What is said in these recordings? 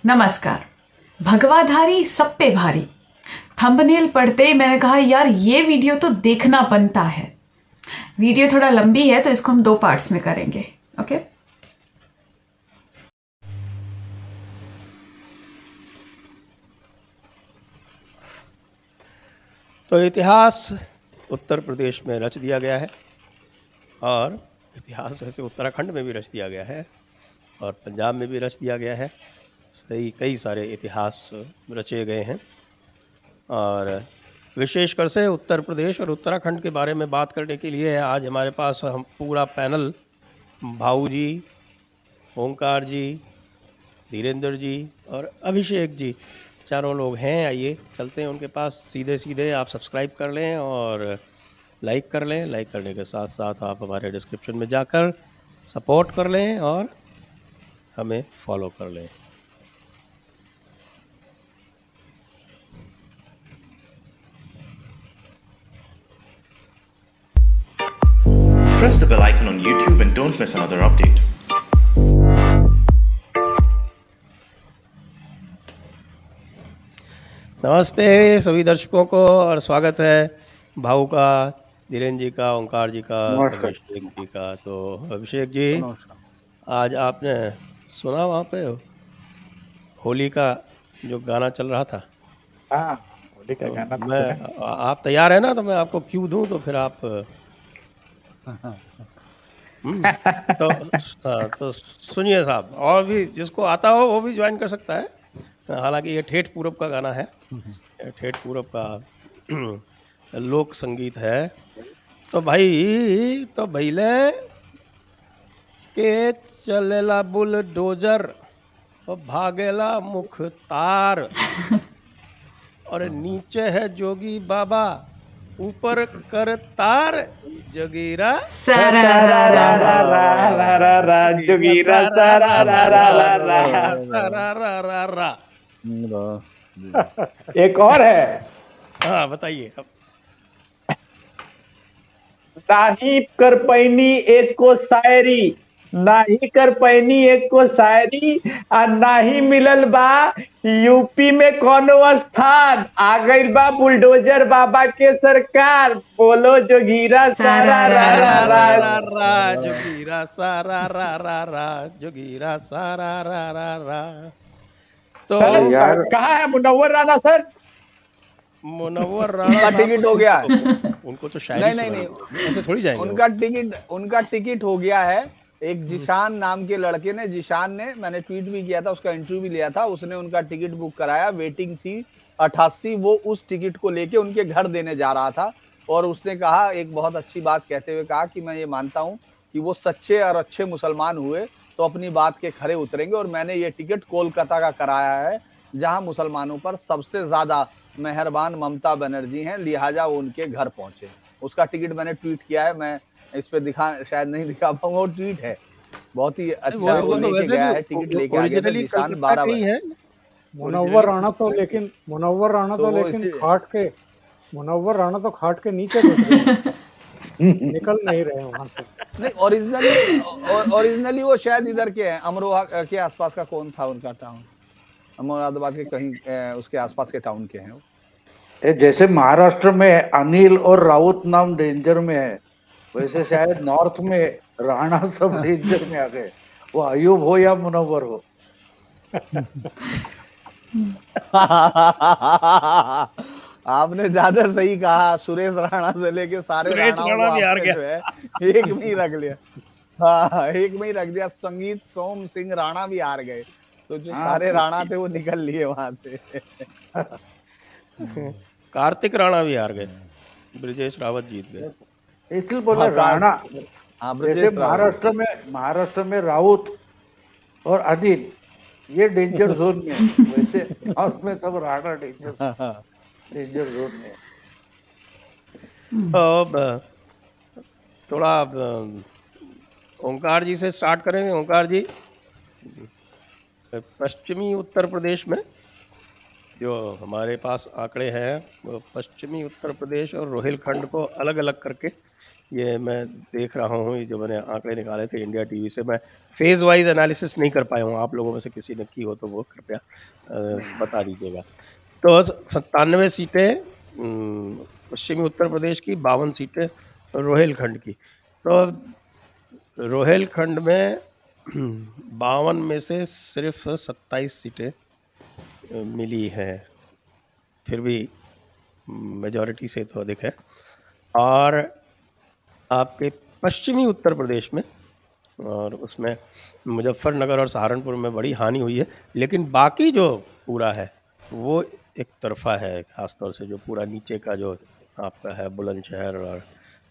नमस्कार। भगवाधारी सब पे भारी। थंबनेल पढ़ते ही मैंने कहा यार ये वीडियो तो देखना बनता है। वीडियो थोड़ा लंबी है तो इसको हम 2 पार्ट्स में करेंगे। ओके, तो इतिहास उत्तर प्रदेश में रच दिया गया है और इतिहास वैसे उत्तराखंड में भी रच दिया गया है और पंजाब में भी रच दिया गया है। सही कई सारे इतिहास रचे गए हैं और विशेषकर से उत्तर प्रदेश और उत्तराखंड के बारे में बात करने के लिए आज हमारे पास हम पूरा पैनल भाऊ जी, ओंकार जी, धीरेन्द्र जी और अभिषेक जी, चारों लोग हैं। आइए चलते हैं उनके पास सीधे सीधे। आप सब्सक्राइब कर लें और लाइक कर लें। लाइक करने के साथ साथ आप हमारे डिस्क्रिप्शन में जाकर सपोर्ट कर लें और हमें फॉलो कर लें। Press the bell icon on YouTube and don't miss another update. नमस्ते सभी दर्शकों को और स्वागत है भाऊ का, धीरेन्द्र जी का, ओंकार जी का, अभिषेक जी का। तो अभिषेक जी, आज आपने सुना वहाँ पे होली का जो गाना चल रहा था? हाँ, होली का गाना तो मैं आप तैयार है ना? तो मैं आपको क्यों दूं तो फिर आप तो सुनिए साहब, और भी जिसको आता हो वो भी ज्वाइन कर सकता है। हालांकि ये ठेठ पूरब का गाना है, ठेठ पूरब का लोक संगीत है। तो भाई तो भैले के चलेला बुलडोजर और भागेला मुख्तार और नीचे है जोगी बाबा, ऊपर कर तार जोगीरा जोगीरा एक और है। हाँ बताइए। नाही कर पैनी एक को शायरी, नाही कर पैनी एक को शायरी और नाही मिलल बा यूपी में कोनो स्थान। आ गई बा बुलडोजर बाबा के सरकार। बोलो जोगीरा सारा रा रा रा रा, जोगीरा सारा रा रा रा, जोगीरा सारा रा रा रा। तो यार कहाँ है मुनव्वर राणा सर? मुनव्वर राणा टिकट हो गया। उनको तो शायद नहीं ऐसे थोड़ी जाएंगे। उनका टिकट हो गया है। एक जिशान नाम के लड़के ने, जिशान ने, मैंने ट्वीट भी किया था, उसका इंटरव्यू भी लिया था, उसने उनका टिकट बुक कराया। वेटिंग थी 88। वो उस टिकट को लेके उनके घर देने जा रहा था और उसने कहा, एक बहुत अच्छी बात कहते हुए कहा कि मैं ये मानता हूँ कि वो सच्चे और अच्छे मुसलमान हुए तो अपनी बात के खरे उतरेंगे और मैंने ये टिकट कोलकाता का कराया है जहां मुसलमानों पर सबसे ज्यादा मेहरबान ममता बनर्जी हैं, लिहाजा वो उनके घर पहुंचे। उसका टिकट मैंने ट्वीट किया है। मैं इस पे शायद नहीं दिखा पाऊंगा, वो ट्वीट है बहुत ही अच्छा। वो लेके गया है, टिकट लेके आ गया था निशान 12 बजे। मुनव्वर राणा तो लेकिन मुनव्वर राणा तो खाट के नीचे घुस गए। निकल नहीं रहे वहां से। नहीं, ओरिजिनली वो शायद इधर के हैं, अमरोहा के आसपास का कौन था उनका टाउन, मुरादाबाद के कहीं उसके आसपास के टाउन के हैं वो। जैसे महाराष्ट्र में अनिल और राउत नाम डेंजर में है, वैसे शायद नॉर्थ में राणा सब डेंजर में आ गए। वो अयूब हो या मुनव्वर हो। आपने ज्यादा सही कहा। सुरेश राणा से लेके सारे राणा भी हार गया, एक में ही रख लिया। हाँ, एक में ही रख दिया। संगीत सोम सिंह राणा भी हार गए, तो जो सारे राणा थे वो निकल लिए वहां से। कार्तिक राणा भी हार गए, ब्रिजेश रावत जीत गए। इसलिए बोला राणा। जैसे महाराष्ट्र में राउत और अनिल ये डेंजर जोन में, वैसे नॉर्थ में सब राणा डेंजर जोन में। थोड़ा ओंकार जी से स्टार्ट करेंगे। ओंकार जी, पश्चिमी उत्तर प्रदेश में जो हमारे पास आंकड़े हैं, वो पश्चिमी उत्तर प्रदेश और रोहिलखंड को अलग अलग करके ये मैं देख रहा हूँ, ये जो मैंने आंकड़े निकाले थे इंडिया टीवी से, मैं फेज वाइज एनालिसिस नहीं कर पाया हूँ। आप लोगों में से किसी ने की हो तो वो कृपया बता दीजिएगा। तो 97 सीटें पश्चिमी उत्तर प्रदेश की, 52 सीटें रोहेलखंड की। तो रोहेलखंड में 52 में से सिर्फ 27 सीटें मिली हैं, फिर भी मेजॉरिटी से तो अधिक है। और आपके पश्चिमी उत्तर प्रदेश में, और उसमें मुजफ्फरनगर और सहारनपुर में बड़ी हानि हुई है, लेकिन बाकी जो पूरा है वो एक तरफा है, खासतौर से जो पूरा नीचे का जो आपका है बुलंदशहर और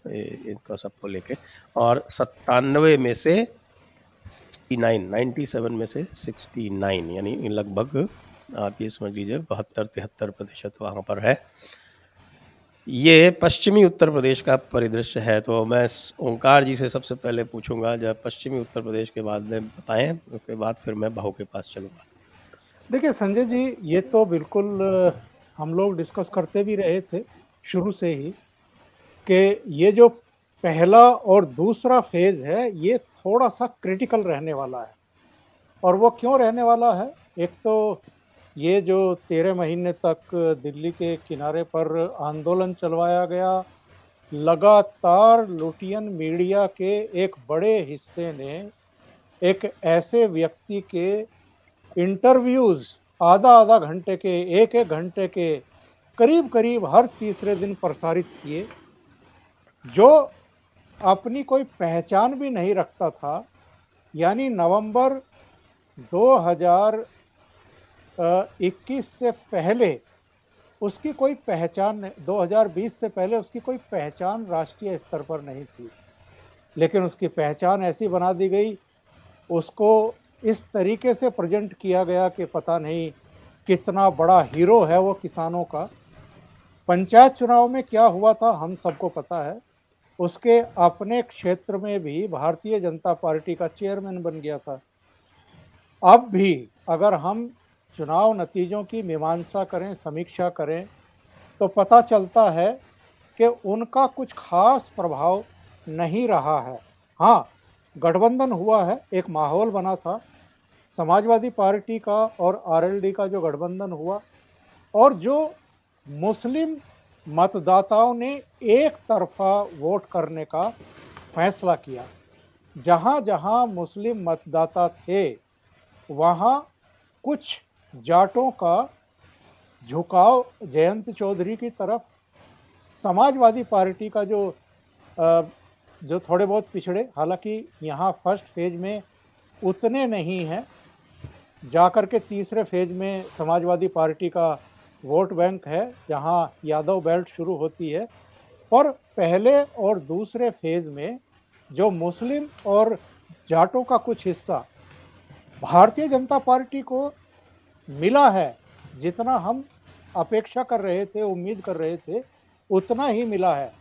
इनका सबको लेके। और 97 में से 97 में से 69, यानी लगभग आप ये समझ लीजिए 72-73% वहाँ पर है। ये पश्चिमी उत्तर प्रदेश का परिदृश्य है। तो मैं ओंकार जी से सबसे पहले पूछूंगा, जब पश्चिमी उत्तर प्रदेश के बाद में बताएं, उसके बाद फिर मैं भाऊ के पास चलूँगा। देखिए संजय जी, ये तो बिल्कुल हम लोग डिस्कस करते भी रहे थे शुरू से ही कि ये जो पहला और दूसरा फेज है ये थोड़ा सा क्रिटिकल रहने वाला है। और वो क्यों रहने वाला है? एक तो ये जो 13 महीने तक दिल्ली के किनारे पर आंदोलन चलवाया गया, लगातार लुटियन मीडिया के एक बड़े हिस्से ने एक ऐसे व्यक्ति के इंटरव्यूज़ आधा घंटे के, एक घंटे के करीब हर तीसरे दिन प्रसारित किए, जो अपनी कोई पहचान भी नहीं रखता था। यानी नवंबर 2021 से पहले उसकी कोई पहचान, 2020 से पहले उसकी कोई पहचान राष्ट्रीय स्तर पर नहीं थी, लेकिन उसकी पहचान ऐसी बना दी गई, उसको इस तरीके से प्रेजेंट किया गया कि पता नहीं कितना बड़ा हीरो है वो किसानों का। पंचायत चुनाव में क्या हुआ था हम सबको पता है। उसके अपने क्षेत्र में भी भारतीय जनता पार्टी का चेयरमैन बन गया था। अब भी अगर हम चुनाव नतीजों की मीमांसा करें, समीक्षा करें, तो पता चलता है कि उनका कुछ खास प्रभाव नहीं रहा है। हाँ, गठबंधन हुआ है, एक माहौल बना था समाजवादी पार्टी का और आरएलडी का जो गठबंधन हुआ, और जो मुस्लिम मतदाताओं ने एक तरफा वोट करने का फैसला किया। जहाँ जहाँ मुस्लिम मतदाता थे वहाँ कुछ जाटों का झुकाव जयंत चौधरी की तरफ, समाजवादी पार्टी का जो थोड़े बहुत पिछड़े, हालांकि यहाँ फर्स्ट फेज में उतने नहीं हैं, जाकर के तीसरे फेज में समाजवादी पार्टी का वोट बैंक है जहाँ यादव बेल्ट शुरू होती है। और पहले और दूसरे फेज में जो मुस्लिम और जाटों का कुछ हिस्सा भारतीय जनता पार्टी को मिला है, जितना हम अपेक्षा कर रहे थे, उम्मीद कर रहे थे, उतना ही मिला है।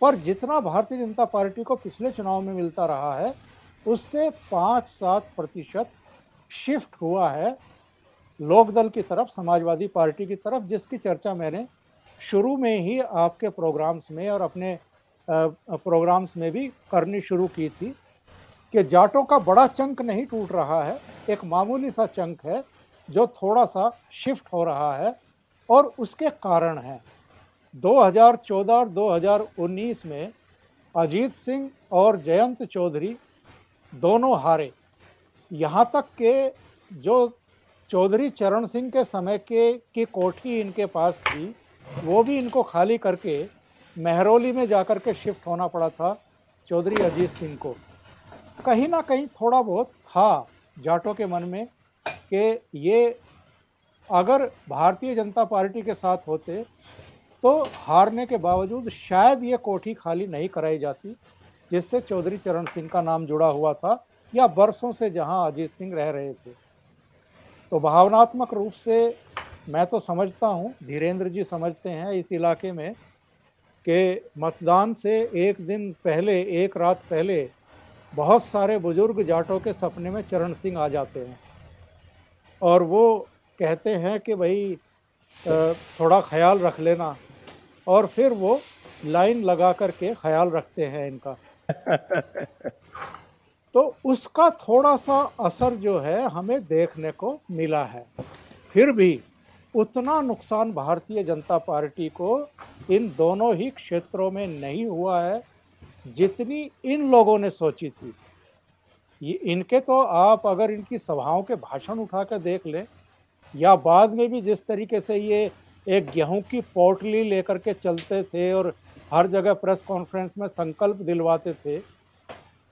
पर जितना भारतीय जनता पार्टी को पिछले चुनाव में मिलता रहा है उससे 5-7% शिफ्ट हुआ है लोकदल की तरफ, समाजवादी पार्टी की तरफ, जिसकी चर्चा मैंने शुरू में ही आपके प्रोग्राम्स में और अपने प्रोग्राम्स में भी करनी शुरू की थी कि जाटों का बड़ा चंक नहीं टूट रहा है, एक मामूली सा चंक है जो थोड़ा सा शिफ्ट हो रहा है। और उसके कारण हैं 2014 और 2019 में अजीत सिंह और जयंत चौधरी दोनों हारे। यहाँ तक के जो चौधरी चरण सिंह के समय की कोठी इनके पास थी वो भी इनको खाली करके महरौली में जाकर के शिफ्ट होना पड़ा था चौधरी अजीत सिंह को। कहीं ना कहीं थोड़ा बहुत था जाटों के मन में कि ये अगर भारतीय जनता पार्टी के साथ होते तो हारने के बावजूद शायद ये कोठी खाली नहीं कराई जाती, जिससे चौधरी चरण सिंह का नाम जुड़ा हुआ था, या बरसों से जहां अजीत सिंह रह रहे थे। तो भावनात्मक रूप से मैं तो समझता हूं, धीरेन्द्र जी समझते हैं इस इलाके में, कि मतदान से एक दिन पहले, एक रात पहले बहुत सारे बुजुर्ग जाटों के सपने में चरण सिंह आ जाते हैं और वो कहते हैं कि भाई थोड़ा ख्याल रख लेना, और फिर वो लाइन लगा करके ख्याल रखते हैं इनका। तो उसका थोड़ा सा असर जो है हमें देखने को मिला है। फिर भी उतना नुकसान भारतीय जनता पार्टी को इन दोनों ही क्षेत्रों में नहीं हुआ है जितनी इन लोगों ने सोची थी। ये इनके तो आप अगर इनकी सभाओं के भाषण उठाकर देख लें या बाद में भी जिस तरीके से ये एक गेहूं की पोटली लेकर के चलते थे और हर जगह प्रेस कॉन्फ्रेंस में संकल्प दिलवाते थे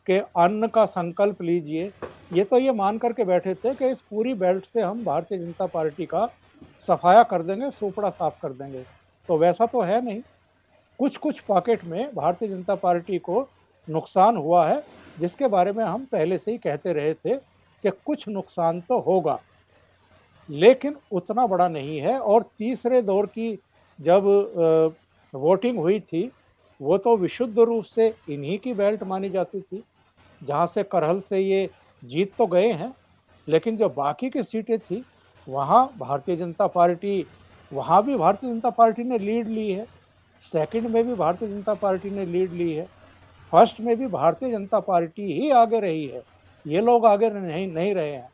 कि अन्न का संकल्प लीजिए, ये तो ये मान करके बैठे थे कि इस पूरी बेल्ट से हम भारतीय जनता पार्टी का सफाया कर देंगे, सुपड़ा साफ कर देंगे। तो वैसा तो है नहीं। कुछ कुछ पॉकेट में भारतीय जनता पार्टी को नुकसान हुआ है, जिसके बारे में हम पहले से ही कहते रहे थे कि कुछ नुकसान तो होगा, लेकिन उतना बड़ा नहीं है। और तीसरे दौर की जब वोटिंग हुई थी, वो तो विशुद्ध रूप से इन्हीं की बेल्ट मानी जाती थी, जहाँ से करहल से ये जीत तो गए हैं, लेकिन जो बाकी की सीटें थी वहाँ भारतीय जनता पार्टी, वहाँ भी भारतीय जनता पार्टी ने लीड ली है। सेकंड में भी भारतीय जनता पार्टी ने लीड ली है। फर्स्ट में भी भारतीय जनता पार्टी ही आगे रही है, ये लोग आगे नहीं रहे हैं।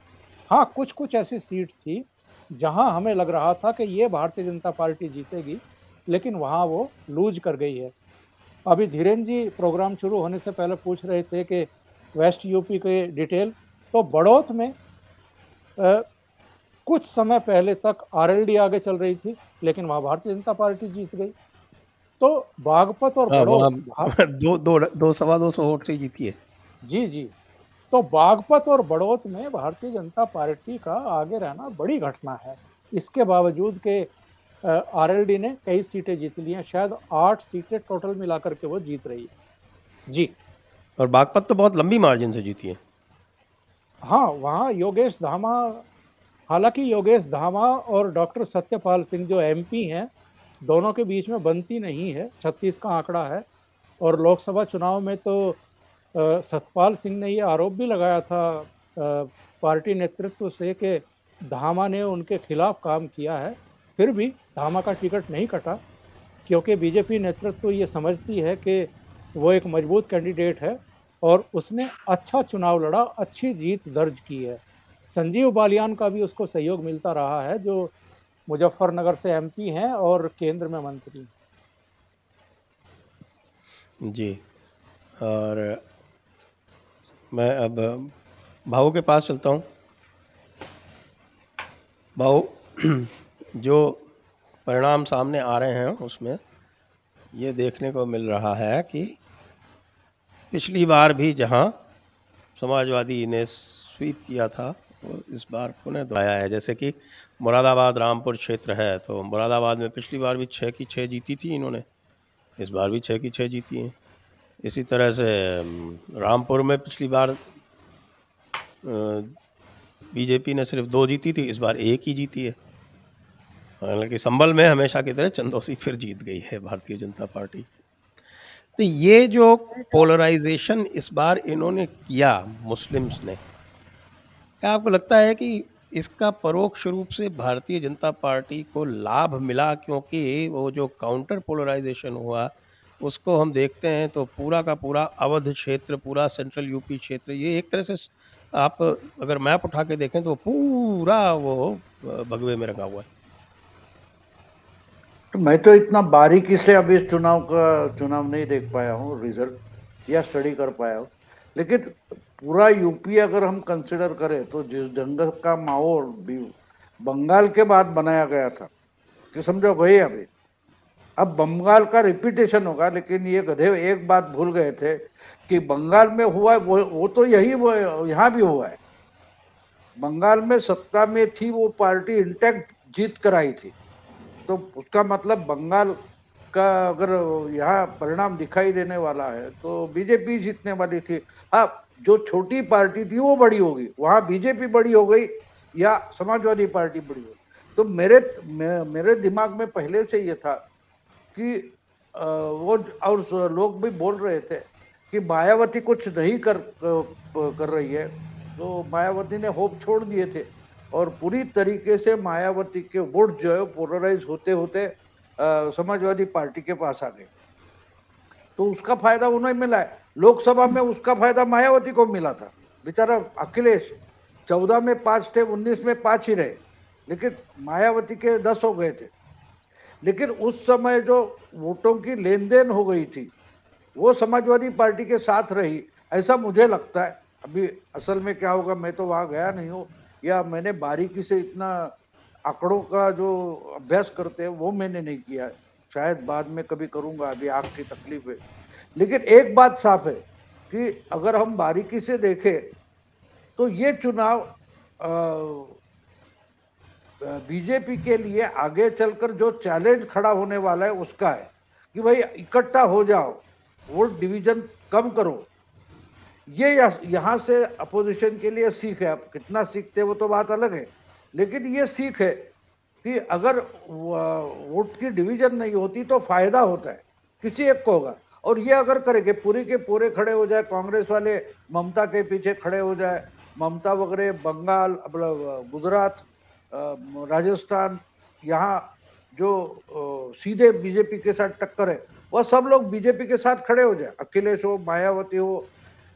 हाँ, कुछ कुछ ऐसी सीट थी जहाँ हमें लग रहा था कि ये भारतीय जनता पार्टी जीतेगी, लेकिन वहाँ वो लूज कर गई है। अभी धीरेन्द्र जी प्रोग्राम शुरू होने से पहले पूछ रहे थे कि वेस्ट यूपी के डिटेल, तो बड़ौत में कुछ समय पहले तक आरएलडी आगे चल रही थी, लेकिन वहाँ भारतीय जनता पार्टी जीत गई। तो बागपत और बड़ौत दो 200 वोट से जीती है। जी जी, तो बागपत और बड़ौत में भारतीय जनता पार्टी का आगे रहना बड़ी घटना है। इसके बावजूद के आरएलडी ने कई सीटें जीत ली हैं, शायद 8 सीटें टोटल मिलाकर के वो जीत रही है जी। और बागपत तो बहुत लंबी मार्जिन से जीती है। हाँ, वहाँ योगेश धामा, हालांकि योगेश धामा और डॉक्टर सत्यपाल सिंह जो एमपी हैं, दोनों के बीच में बनती नहीं है। 36 का आंकड़ा है। और लोकसभा चुनाव में तो सतपाल सिंह ने ये आरोप भी लगाया था पार्टी नेतृत्व से कि धामा ने उनके खिलाफ काम किया है। फिर भी धामा का टिकट नहीं कटा, क्योंकि बीजेपी नेतृत्व ये समझती है कि वो एक मजबूत कैंडिडेट है और उसने अच्छा चुनाव लड़ा, अच्छी जीत दर्ज की है। संजीव बालियान का भी उसको सहयोग मिलता रहा है, जो मुजफ्फरनगर से एमपी हैं और केंद्र में मंत्री जी। और मैं अब भाऊ के पास चलता हूँ। भाऊ, जो परिणाम सामने आ रहे हैं उसमें ये देखने को मिल रहा है कि पिछली बार भी जहाँ समाजवादी ने स्वीप किया था, वो इस बार पुनः दोहराया है। जैसे कि मुरादाबाद रामपुर क्षेत्र है, तो मुरादाबाद में पिछली बार भी 6 की 6 जीती थी इन्होंने, इस बार भी 6 की 6 जीती हैं। इसी तरह से रामपुर में पिछली बार बीजेपी ने सिर्फ 2 जीती थी, इस बार 1 ही जीती है। हालांकि संभल में हमेशा की तरह चंदौसी फिर जीत गई है भारतीय जनता पार्टी। तो ये जो पोलराइजेशन इस बार इन्होंने किया मुस्लिम्स ने, क्या आपको लगता है कि इसका परोक्ष रूप से भारतीय जनता पार्टी को लाभ मिला? क्योंकि वो जो काउंटर पोलराइजेशन हुआ उसको हम देखते हैं तो पूरा का पूरा अवध क्षेत्र, पूरा सेंट्रल यूपी क्षेत्र, ये एक तरह से आप अगर मैप उठा के देखें तो पूरा वो भगवे में रखा हुआ है। मैं तो इतना बारीकी से अभी इस चुनाव नहीं देख पाया हूँ, रिजल्ट या स्टडी कर पाया हूँ, लेकिन पूरा यूपी अगर हम कंसिडर करें तो जिस जंग का माहौल भी बंगाल के बाद बनाया गया था कि समझो भाई अभी अब बंगाल का रिपीटेशन होगा, लेकिन ये गधे एक बात भूल गए थे कि बंगाल में हुआ वो तो यही वो यहाँ भी हुआ है। बंगाल में सत्ता में थी वो पार्टी इंटैक्ट जीत कर आई थी, तो उसका मतलब बंगाल का अगर यहाँ परिणाम दिखाई देने वाला है तो बीजेपी जीतने वाली थी। हाँ, जो छोटी पार्टी थी वो बड़ी होगी, वहाँ बीजेपी बड़ी हो गई या समाजवादी पार्टी बड़ी हो गई। तो मेरे दिमाग में पहले से ये था कि वो और लोग भी बोल रहे थे कि मायावती कुछ नहीं कर रही है, तो मायावती ने होप छोड़ दिए थे और पूरी तरीके से मायावती के वोट जो है पोलराइज होते होते समाजवादी पार्टी के पास आ गए। तो उसका फायदा उन्हें मिला है। लोकसभा में उसका फायदा मायावती को मिला था। बेचारा अखिलेश 14 में 5 थे, 19 में 5 ही रहे, लेकिन मायावती के 10 हो गए थे। लेकिन उस समय जो वोटों की लेन देन हो गई थी वो समाजवादी पार्टी के साथ रही, ऐसा मुझे लगता है। अभी असल में क्या होगा, मैं तो वहां गया नहीं हूँ, या मैंने बारीकी से इतना आंकड़ों का जो अभ्यास करते हैं वो मैंने नहीं किया, शायद बाद में कभी करूंगा, अभी आंख की तकलीफ है। लेकिन एक बात साफ है कि अगर हम बारीकी से देखें तो ये चुनाव बीजेपी के लिए आगे चलकर जो चैलेंज खड़ा होने वाला है उसका है कि भाई इकट्ठा हो जाओ, वोट डिवीजन कम करो। ये यहाँ से अपोजिशन के लिए सीख है। अब कितना सीखते वो तो बात अलग है, लेकिन ये सीख है कि अगर वोट की डिवीजन नहीं होती तो फायदा होता है, किसी एक को होगा। और ये अगर करेंगे पूरी के पूरे खड़े हो जाए, कांग्रेस वाले ममता के पीछे खड़े हो जाए, ममता वगैरह बंगाल, गुजरात, राजस्थान, यहाँ जो सीधे बीजेपी के साथ टक्कर है वह सब लोग बीजेपी के साथ खड़े हो जाए, अखिलेश हो, मायावती हो,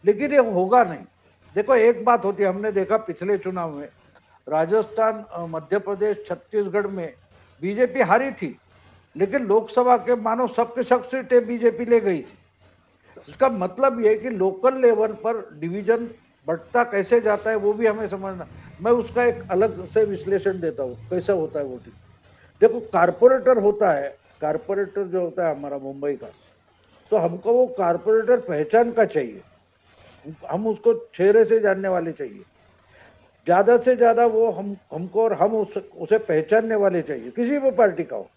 लेकिन ये होगा नहीं। देखो एक बात होती है, हमने देखा पिछले चुनाव में राजस्थान, मध्य प्रदेश, छत्तीसगढ़ में बीजेपी हारी थी, लेकिन लोकसभा के मानो सबके सब सीटें बीजेपी ले गई थी। इसका मतलब ये है कि लोकल लेवल पर डिवीजन बढ़ता कैसे जाता है वो भी हमें समझना। मैं उसका एक अलग से विश्लेषण देता हूँ कैसा होता है वोटिंग। देखो कारपोरेटर होता है, कारपोरेटर जो होता है हमारा मुंबई का, तो हमको वो कारपोरेटर पहचान का चाहिए, हम उसको चेहरे से जानने वाले चाहिए, ज्यादा से ज्यादा वो हमको और हम उसे पहचानने वाले चाहिए, किसी भी पार्टी का हो।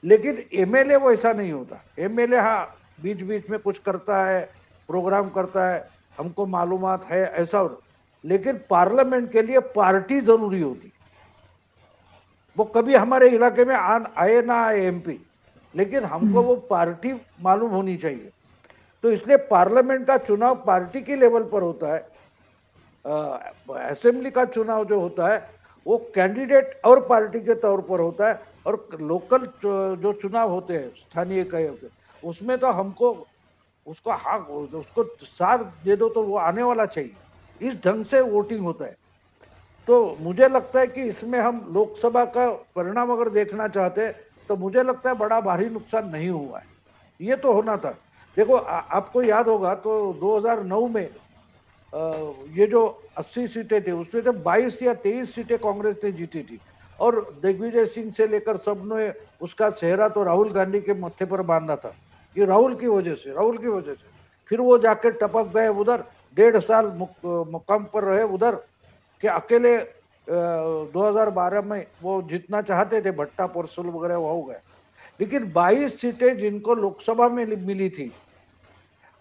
लेकिन एमएलए वो ऐसा नहीं होता। एमएलए हाँ बीच बीच में कुछ करता है, प्रोग्राम करता है, हमको मालूमात है ऐसा, लेकिन पार्लियामेंट के लिए पार्टी जरूरी होती। वो कभी हमारे इलाके में आए ना आए एमपी, लेकिन हमको वो पार्टी मालूम होनी चाहिए। तो इसलिए पार्लियामेंट का चुनाव पार्टी के लेवल पर होता है, असेंबली का चुनाव जो होता है वो कैंडिडेट और पार्टी के तौर पर होता है, और लोकल जो चुनाव होते हैं स्थानीय इकाइयों के, उसमें तो हमको उसको हक, उसको साथ दे दो तो वो आने वाला चाहिए। इस ढंग से वोटिंग होता है। तो मुझे लगता है कि इसमें हम लोकसभा का परिणाम अगर देखना चाहते हैं तो मुझे लगता है बड़ा भारी नुकसान नहीं हुआ है, ये तो होना था। देखो आपको याद होगा तो 2009 में ये जो 80 सीटें थी उसमें से 22 या 23 सीटें कांग्रेस ने जीती थी, और दिग्विजय सिंह से लेकर सबने उसका चेहरा तो राहुल गांधी के मत्थे पर बांधा था कि राहुल की वजह से। फिर वो जाके टपक गए उधर, 1.5 साल मुकाम पर रहे उधर, कि अकेले 2012 में वो जितना चाहते थे, भट्टा परसुल वगैरह वो हो गए। लेकिन 22 सीटें जिनको लोकसभा में मिली थी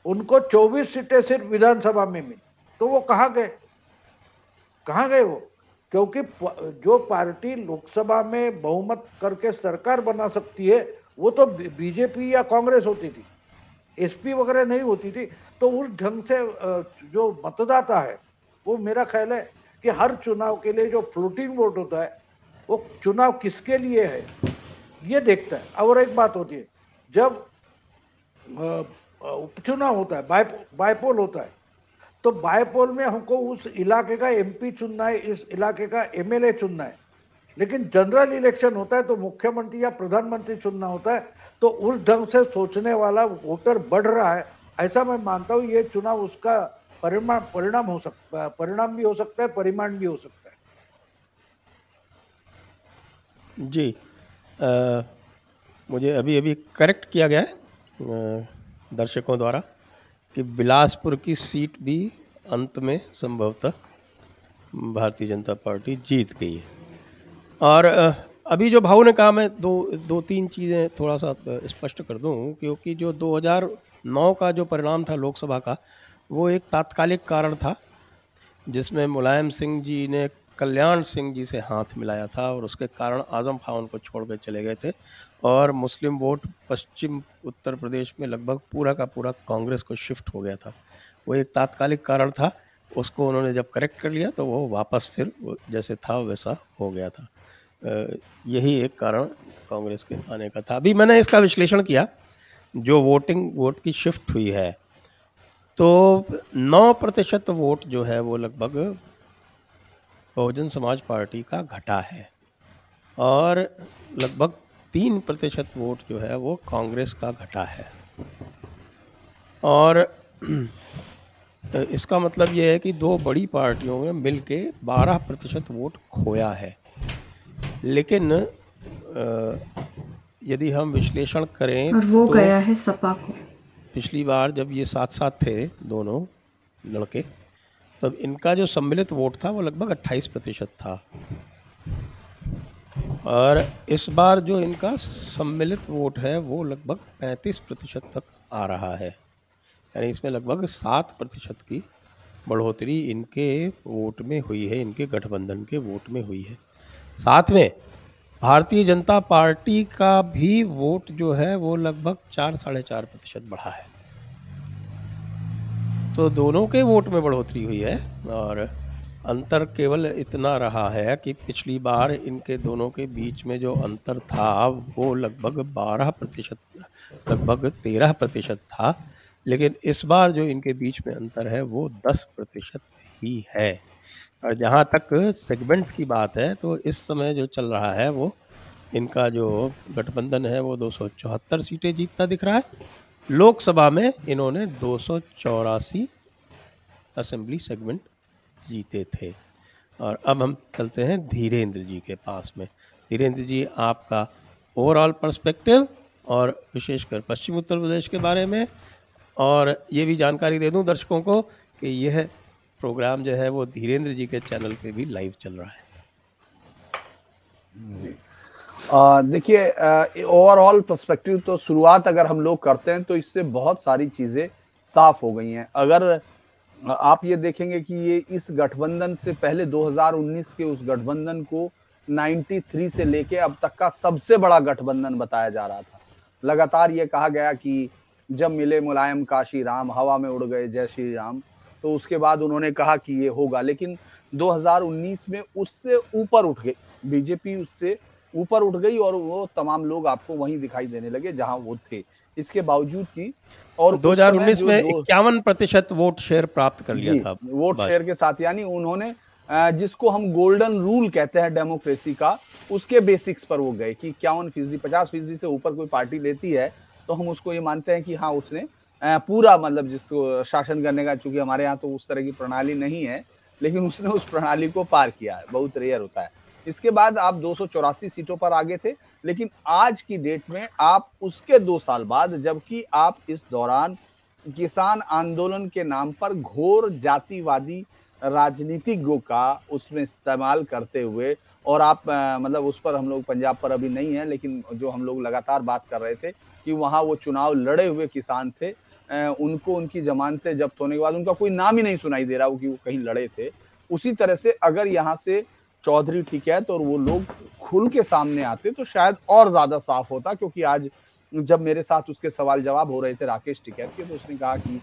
उनको 24 सीटें सिर्फ विधानसभा में मिली। तो वो कहाँ गए वो? क्योंकि जो पार्टी लोकसभा में बहुमत करके सरकार बना सकती है वो तो बीजेपी या कांग्रेस होती थी, एसपी वगैरह नहीं होती थी। तो उस ढंग से जो मतदाता है वो, मेरा ख्याल है कि हर चुनाव के लिए जो फ्लोटिंग वोट होता है वो चुनाव किसके लिए है ये देखता है। और एक बात होती है, जब उपचुनाव होता है, बायपोल होता है, तो बायपोल में हमको उस इलाके का एमपी चुनना है, इस इलाके का एमएलए चुनना है। लेकिन जनरल इलेक्शन होता है तो मुख्यमंत्री या प्रधानमंत्री चुनना होता है। तो उस ढंग से सोचने वाला वोटर बढ़ रहा है, ऐसा मैं मानता हूँ। ये चुनाव उसका परिणाम हो सकता है, परिणाम भी हो सकता है, परिमाण भी हो सकता है। जी, मुझे अभी करेक्ट किया गया है दर्शकों द्वारा कि बिलासपुर की सीट भी अंत में संभवतः भारतीय जनता पार्टी जीत गई है। और अभी जो भाऊ ने कहा, मैं दो तीन चीज़ें थोड़ा सा स्पष्ट कर दूं, क्योंकि जो 2009 का जो परिणाम था लोकसभा का, वो एक तात्कालिक कारण था जिसमें मुलायम सिंह जी ने कल्याण सिंह जी से हाथ मिलाया था, और उसके कारण आजम खां उनको छोड़ कर चले गए थे, और मुस्लिम वोट पश्चिम उत्तर प्रदेश में लगभग पूरा का पूरा कांग्रेस को शिफ्ट हो गया था। वो एक तात्कालिक कारण था, उसको उन्होंने जब करेक्ट कर लिया तो वो वापस फिर जैसे था वैसा हो गया था। यही एक कारण कांग्रेस के आने का था। अभी मैंने इसका विश्लेषण किया, जो वोट की शिफ्ट हुई है, तो 9% वोट जो है वो लगभग बहुजन समाज पार्टी का घटा है और लगभग 3% वोट जो है वो कांग्रेस का घटा है। और इसका मतलब ये है कि दो बड़ी पार्टियों में मिलके 12% वोट खोया है। लेकिन यदि हम विश्लेषण करें और वो तो गया है सपा को। पिछली बार जब ये साथ साथ थे दोनों लड़के, तब इनका जो सम्मिलित वोट था वो लगभग 28% था और इस बार जो इनका सम्मिलित वोट है वो लगभग 35% तक आ रहा है। यानी इसमें लगभग 7% की बढ़ोतरी इनके वोट में हुई है, इनके गठबंधन के वोट में हुई है। साथ में भारतीय जनता पार्टी का भी वोट जो है वो लगभग 4-4.5% बढ़ा है। तो दोनों के वोट में बढ़ोतरी हुई है और अंतर केवल इतना रहा है कि पिछली बार इनके दोनों के बीच में जो अंतर था वो लगभग 12%, लगभग 13% था, लेकिन इस बार जो इनके बीच में अंतर है वो 10% ही है। और जहाँ तक सेगमेंट्स की बात है तो इस समय जो चल रहा है वो इनका जो गठबंधन है वो 274 सीटें जीतता दिख रहा है। लोकसभा में इन्होंने 284 असेंबली सेगमेंट जीते थे। और अब हम चलते हैं धीरेन्द्र जी के पास में। धीरेन्द्र जी, आपका ओवरऑल पर्सपेक्टिव और विशेषकर पश्चिम उत्तर प्रदेश के बारे में, और ये भी जानकारी दे दूं दर्शकों को कि यह प्रोग्राम जो है वो धीरेन्द्र जी के चैनल पे भी लाइव चल रहा है। देखिए, ओवरऑल पर्सपेक्टिव तो शुरुआत अगर हम लोग करते हैं तो इससे बहुत सारी चीजें साफ हो गई हैं। अगर आप ये देखेंगे कि ये इस गठबंधन से पहले 2019 के उस गठबंधन को 93 से लेके अब तक का सबसे बड़ा गठबंधन बताया जा रहा था। लगातार ये कहा गया कि जब मिले मुलायम काशी राम, हवा में उड़ गए जय श्री राम, तो उसके बाद उन्होंने कहा कि ये होगा। लेकिन 2019 में उससे ऊपर उठ गई बीजेपी, उससे ऊपर उठ गई और वो तमाम लोग आपको वहीं दिखाई देने लगे जहां वो थे। इसके बावजूद की और 2019 में 51% वोट शेयर प्राप्त कर लिया था वोट शेयर के साथ, यानी उन्होंने जिसको हम गोल्डन रूल कहते हैं डेमोक्रेसी का, उसके बेसिक्स पर वो गए कि 51%, 50% से ऊपर कोई पार्टी लेती है तो हम उसको ये मानते हैं कि हाँ उसने पूरा मतलब जिसको शासन करने का, चूंकि हमारे यहाँ तो उस तरह की प्रणाली नहीं है, लेकिन उसने उस प्रणाली को पार किया है, बहुत रेयर होता है। इसके बाद आप 284 सीटों पर आगे थे, लेकिन आज की डेट में आप उसके 2 साल बाद, जबकि आप इस दौरान किसान आंदोलन के नाम पर घोर जातिवादी राजनीतिज्ञों का उसमें इस्तेमाल करते हुए, और आप मतलब उस पर हम लोग पंजाब पर अभी नहीं है, लेकिन जो हम लोग लगातार बात कर रहे थे कि वहाँ वो चुनाव लड़े हुए किसान थे, उनको उनकी जमानतें जब्त होने के बाद उनका कोई नाम ही नहीं सुनाई दे रहा हो कि वो कहीं लड़े थे। उसी तरह से अगर यहाँ से चौधरी टिकैत और वो लोग खुल के सामने आते तो शायद और ज्यादा साफ होता, क्योंकि आज जब मेरे साथ उसके सवाल जवाब हो रहे थे राकेश टिकैत के, तो उसने कहा कि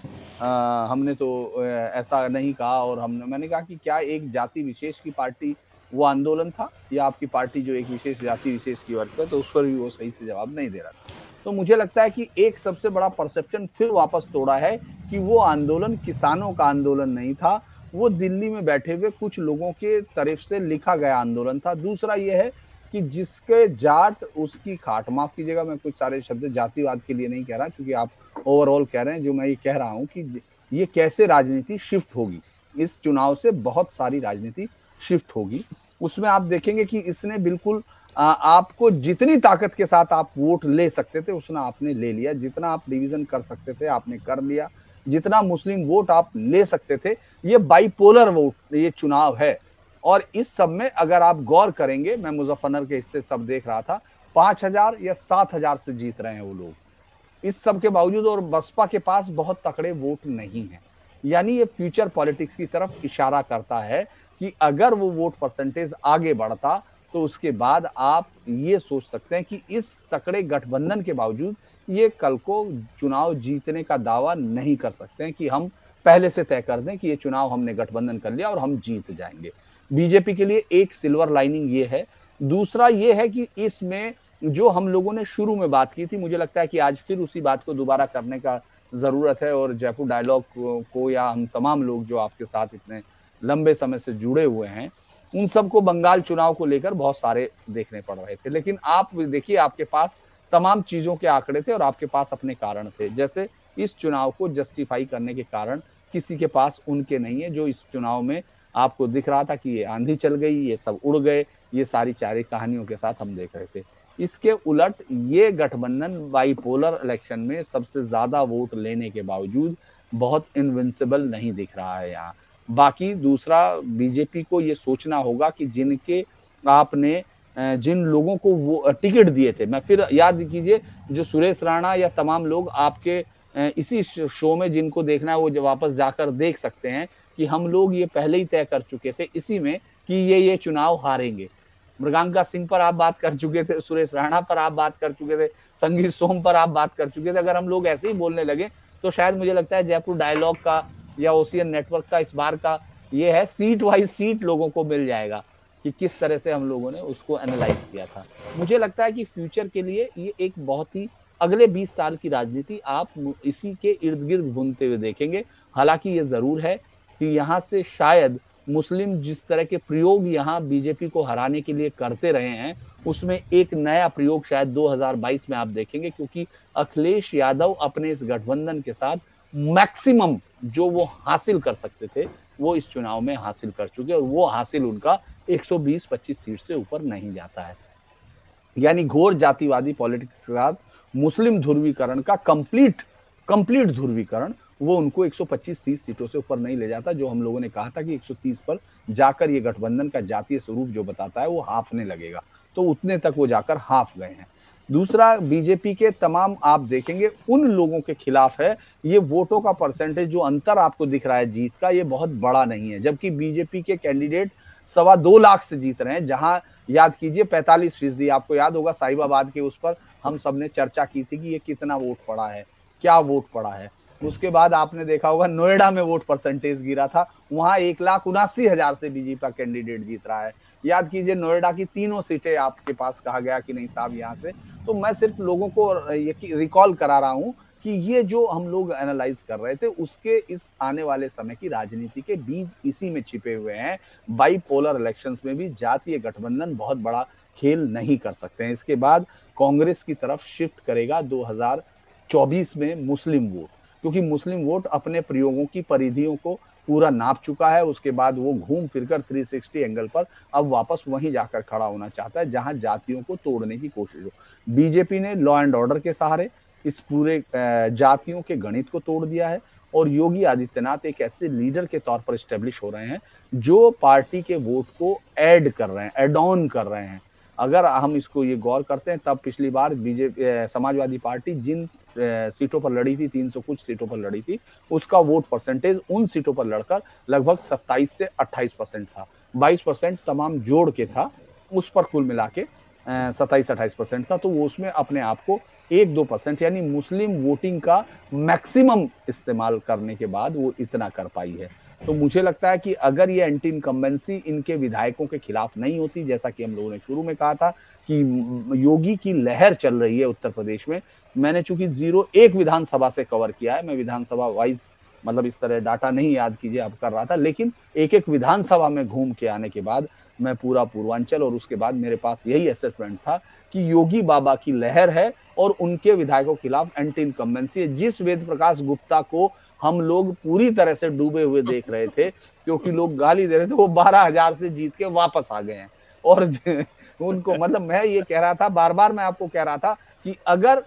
हमने तो ऐसा नहीं कहा, और मैंने कहा कि क्या एक जाति विशेष की पार्टी वो आंदोलन था या आपकी पार्टी जो एक विशेष जाति विशेष की वर्त है, तो उस पर भी वो सही से जवाब नहीं दे रहा था। तो मुझे लगता है कि एक सबसे बड़ा परसेप्शन फिर वापस तोड़ा है कि वो आंदोलन किसानों का आंदोलन नहीं था, वो दिल्ली में बैठे हुए कुछ लोगों के तरफ से लिखा गया आंदोलन था। दूसरा ये है कि जिसके जाट उसकी खाट, माफ कीजिएगा मैं कुछ सारे शब्द जातिवाद के लिए नहीं कह रहा, क्योंकि आप ओवरऑल कह रहे हैं, जो मैं ये कह रहा हूं कि ये कैसे राजनीति शिफ्ट होगी, इस चुनाव से बहुत सारी राजनीति शिफ्ट होगी। उसमें आप देखेंगे कि इसने बिल्कुल आपको जितनी ताकत के साथ आप वोट ले सकते थे उतना आपने ले लिया, जितना आप डिवीजन कर सकते थे आपने कर लिया, जितना मुस्लिम वोट आप ले सकते थे। ये बाइपोलर वोट ये चुनाव है, और इस सब में अगर आप गौर करेंगे, मैं मुजफ्फरनगर के हिस्से सब देख रहा था, 5000 या 7000 से जीत रहे हैं वो लोग, इस सब के बावजूद, और बसपा के पास बहुत तकड़े वोट नहीं है। यानी ये फ्यूचर पॉलिटिक्स की तरफ इशारा करता है कि अगर वो वोट परसेंटेज आगे बढ़ता तो उसके बाद आप ये सोच सकते हैं कि इस तकड़े गठबंधन के बावजूद ये कल को चुनाव जीतने का दावा नहीं कर सकते हैं कि हम पहले से तय कर दें कि ये चुनाव हमने गठबंधन कर लिया और हम जीत जाएंगे। बीजेपी के लिए एक सिल्वर लाइनिंग ये है। दूसरा ये है कि इसमें जो हम लोगों ने शुरू में बात की थी, मुझे लगता है कि आज फिर उसी बात को दोबारा करने का जरूरत है। और जयपुर डायलॉग को या हम तमाम लोग जो आपके साथ इतने लंबे समय से जुड़े हुए हैं, उन सबको बंगाल चुनाव को लेकर बहुत सारे देखने पड़ रहे थे। लेकिन आप देखिए, आपके पास तमाम चीजों के आंकड़े थे और आपके पास अपने कारण थे। जैसे इस चुनाव को जस्टिफाई करने के कारण किसी के पास उनके नहीं है। जो इस चुनाव में आपको दिख रहा था कि ये आंधी चल गई, ये सब उड़ गए, ये सारी चारी कहानियों के साथ हम देख रहे थे। इसके उलट ये गठबंधन बाइपोलर इलेक्शन में सबसे ज्यादा वोट लेने के बावजूद बहुत इनविंसिबल नहीं दिख रहा है यहाँ। बाकी दूसरा, बीजेपी को ये सोचना होगा कि जिनके आपने जिन लोगों को वो टिकट दिए थे, मैं फिर याद कीजिए, जो सुरेश राणा या तमाम लोग आपके इसी शो में जिनको देखना है वो जो वापस जाकर देख सकते हैं कि हम लोग ये पहले ही तय कर चुके थे इसी में कि ये चुनाव हारेंगे। मृगांका सिंह पर आप बात कर चुके थे, सुरेश राणा पर आप बात कर चुके थे, संगीत सोम पर आप बात कर चुके थे। अगर हम लोग ऐसे ही बोलने लगे तो शायद मुझे लगता है जयपुर डायलॉग का या ओसीएन नेटवर्क का इस बार का ये है, सीट वाइज सीट लोगों को मिल जाएगा कि किस तरह से हम लोगों ने उसको एनालाइज किया था। मुझे लगता है कि फ्यूचर के लिए ये एक बहुत ही अगले 20 साल की राजनीति आप इसी के इर्द गिर्द घूमते हुए देखेंगे। हालांकि ये जरूर है कि यहाँ से शायद मुस्लिम जिस तरह के प्रयोग यहाँ बीजेपी को हराने के लिए करते रहे हैं, उसमें एक नया प्रयोग शायद 2022 में आप देखेंगे, क्योंकि अखिलेश यादव अपने इस गठबंधन के साथ मैक्सिमम जो वो हासिल कर सकते थे वो इस चुनाव में हासिल कर चुके, और वो हासिल उनका 120-25 सीट से ऊपर नहीं जाता है। यानी घोर जातिवादी पॉलिटिक्स के साथ मुस्लिम ध्रुवीकरण का कंप्लीट ध्रुवीकरण वो उनको 125-30 सीटों से ऊपर नहीं ले जाता, जो हम लोगों ने कहा था कि 130 पर जाकर ये गठबंधन का जातीय स्वरूप जो बताता है वो हाफने लगेगा, तो उतने तक वो जाकर हाफ गए हैं। दूसरा, बीजेपी के तमाम आप देखेंगे उन लोगों के खिलाफ है, ये वोटों का परसेंटेज जो अंतर आपको दिख रहा है जीत का, ये बहुत बड़ा नहीं है। जबकि बीजेपी के कैंडिडेट 2.25 लाख से जीत रहे हैं, जहां याद कीजिए 45%, आपको याद होगा साहिबाबाद के उस पर हम सब ने चर्चा की थी कि ये कितना वोट पड़ा है, क्या वोट पड़ा है। उसके बाद आपने देखा होगा नोएडा में वोट परसेंटेज गिरा था, वहां 1,79,000 से बीजेपी का कैंडिडेट जीत रहा है। याद कीजिए नोएडा की 3 सीटें आपके पास कहा गया कि नहीं साहब यहाँ से। तो मैं सिर्फ लोगों को रिकॉल करा रहा हूँ कि ये जो हम लोग एनालाइज कर रहे थे उसके इस आने वाले समय की राजनीति के बीज इसी में छिपे हुए हैं। बाइपोलर इलेक्शंस में भी जातीय गठबंधन बहुत बड़ा खेल नहीं कर सकते हैं। इसके बाद कांग्रेस की तरफ शिफ्ट करेगा 2024 में मुस्लिम वोट, क्योंकि मुस्लिम वोट अपने प्रयोगों की परिधियों को पूरा नाप चुका है। उसके बाद वो घूम फिरकर 360 एंगल पर अब वापस वहीं जाकर खड़ा होना चाहता है जहां जातियों को तोड़ने की कोशिश हो। बीजेपी ने लॉ एंड ऑर्डर के सहारे इस पूरे जातियों के गणित को तोड़ दिया है, और योगी आदित्यनाथ एक ऐसे लीडर के तौर पर स्टेब्लिश हो रहे हैं जो पार्टी के वोट को ऐड कर रहे हैं, एड ऑन कर रहे हैं। अगर हम इसको ये गौर करते हैं, तब पिछली बार बीजेपी समाजवादी पार्टी जिन सीटों पर लड़ी थी, 300 कुछ सीटों पर लड़ी थी, उसका वोट परसेंटेज उन सीटों पर लड़कर लगभग 27 से 28% था। 22% तमाम जोड़ के था, उस पर कुल मिला के 27-28% था। तो वो उसमें अपने आप को 1-2% यानी मुस्लिम वोटिंग का मैक्सिमम इस्तेमाल करने के बाद वो इतना कर पाई है। तो मुझे लगता है कि अगर ये एंटी इनकम्बेंसी इनके विधायकों के खिलाफ नहीं होती, जैसा कि हम लोगों ने शुरू में कहा था कि योगी की लहर चल रही है उत्तर प्रदेश में। मैंने चूंकि 01 विधानसभा से कवर किया है, मैं विधानसभा वाइज मतलब इस तरह डाटा नहीं याद कीजिए आप कर रहा था, लेकिन एक विधानसभा में घूम के आने के बाद मैं पूरा पूर्वांचल, और उसके बाद मेरे पास यही असेसमेंट था कि योगी बाबा की लहर है और उनके विधायकों के खिलाफ एंटी इनकम्बेंसी है। जिस वेद प्रकाश गुप्ता को हम लोग पूरी तरह से डूबे हुए देख रहे थे, क्योंकि लोग गाली दे रहे थे, वो 12,000 से जीत के वापस आ गए हैं। और उनको मतलब मैं ये कह रहा था, बार बार मैं आपको कह रहा था कि अगर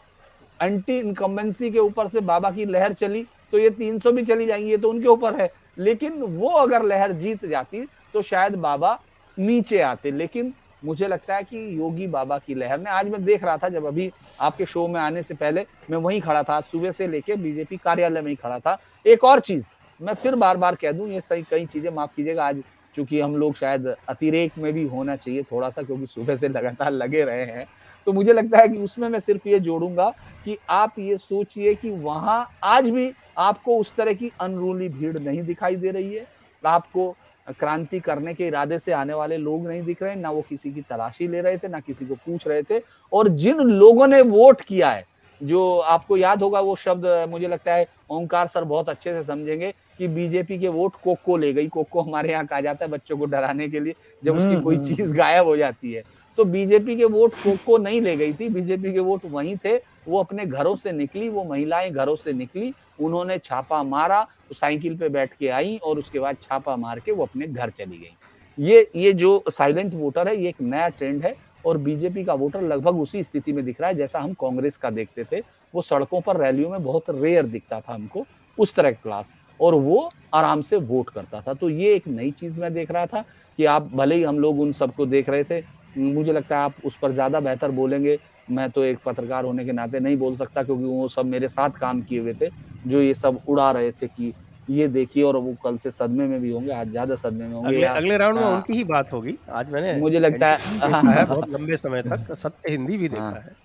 एंटी इनकम्बेंसी के ऊपर से बाबा की लहर चली तो ये 300 भी चली जाएंगी, ये तो उनके ऊपर है। लेकिन वो अगर लहर जीत जाती तो शायद बाबा नीचे आते। लेकिन मुझे लगता है कि योगी बाबा की लहर ने, आज मैं देख रहा था जब अभी आपके शो में आने से पहले मैं वहीं खड़ा था, सुबह से लेके बीजेपी कार्यालय में ही खड़ा था। एक और चीज मैं फिर बार बार कह दूं, ये सही कई चीजें माफ कीजिएगा, आज चूंकि हम लोग शायद अतिरेक में भी होना चाहिए थोड़ा सा, क्योंकि सुबह से लगातार लगे रहे हैं, तो मुझे लगता है कि उसमें मैं सिर्फ ये जोड़ूंगा कि आप ये सोचिए कि वहां आज भी आपको उस तरह की अनरूली भीड़ नहीं दिखाई दे रही है। आपको क्रांति करने के इरादे से आने वाले लोग नहीं दिख रहे, ना वो किसी की तलाशी ले रहे थे, ना किसी को पूछ रहे थे। और जिन लोगों ने वोट किया है, जो आपको याद होगा वो शब्द, मुझे लगता है ओंकार सर बहुत अच्छे से समझेंगे कि बीजेपी के वोट कोको ले गई। कोको हमारे यहाँ कहा जाता है बच्चों को डराने के लिए, जब उसकी कोई चीज गायब हो जाती है। तो बीजेपी के वोट कोको नहीं ले गई थी, बीजेपी के वोट वहीं थे। वो अपने घरों से निकली, वो महिलाएं घरों से निकली, उन्होंने छापा मारा, तो साइकिल पे बैठ के आई और उसके बाद छापा मार के वो अपने घर चली गई। ये जो साइलेंट वोटर है, ये एक नया ट्रेंड है और बीजेपी का वोटर लगभग उसी स्थिति में दिख रहा है जैसा हम कांग्रेस का देखते थे। वो सड़कों पर रैलियों में बहुत रेयर दिखता था हमको, उस तरह का क्लास, और वो आराम से वोट करता था। तो ये एक नई चीज मैं देख रहा था कि आप भले ही हम लोग उन सबको देख रहे थे, मुझे लगता है आप उस पर ज्यादा बेहतर बोलेंगे। मैं तो एक पत्रकार होने के नाते नहीं बोल सकता, क्योंकि वो सब मेरे साथ काम किए हुए थे जो ये सब उड़ा रहे थे कि ये देखिए, और वो कल से सदमे में भी होंगे, आज ज्यादा सदमे में होंगे। अगले राउंड में उनकी ही बात होगी। आज मैंने मुझे लगता है बहुत लंबे समय तक सत्य हिंदी भी देखा है।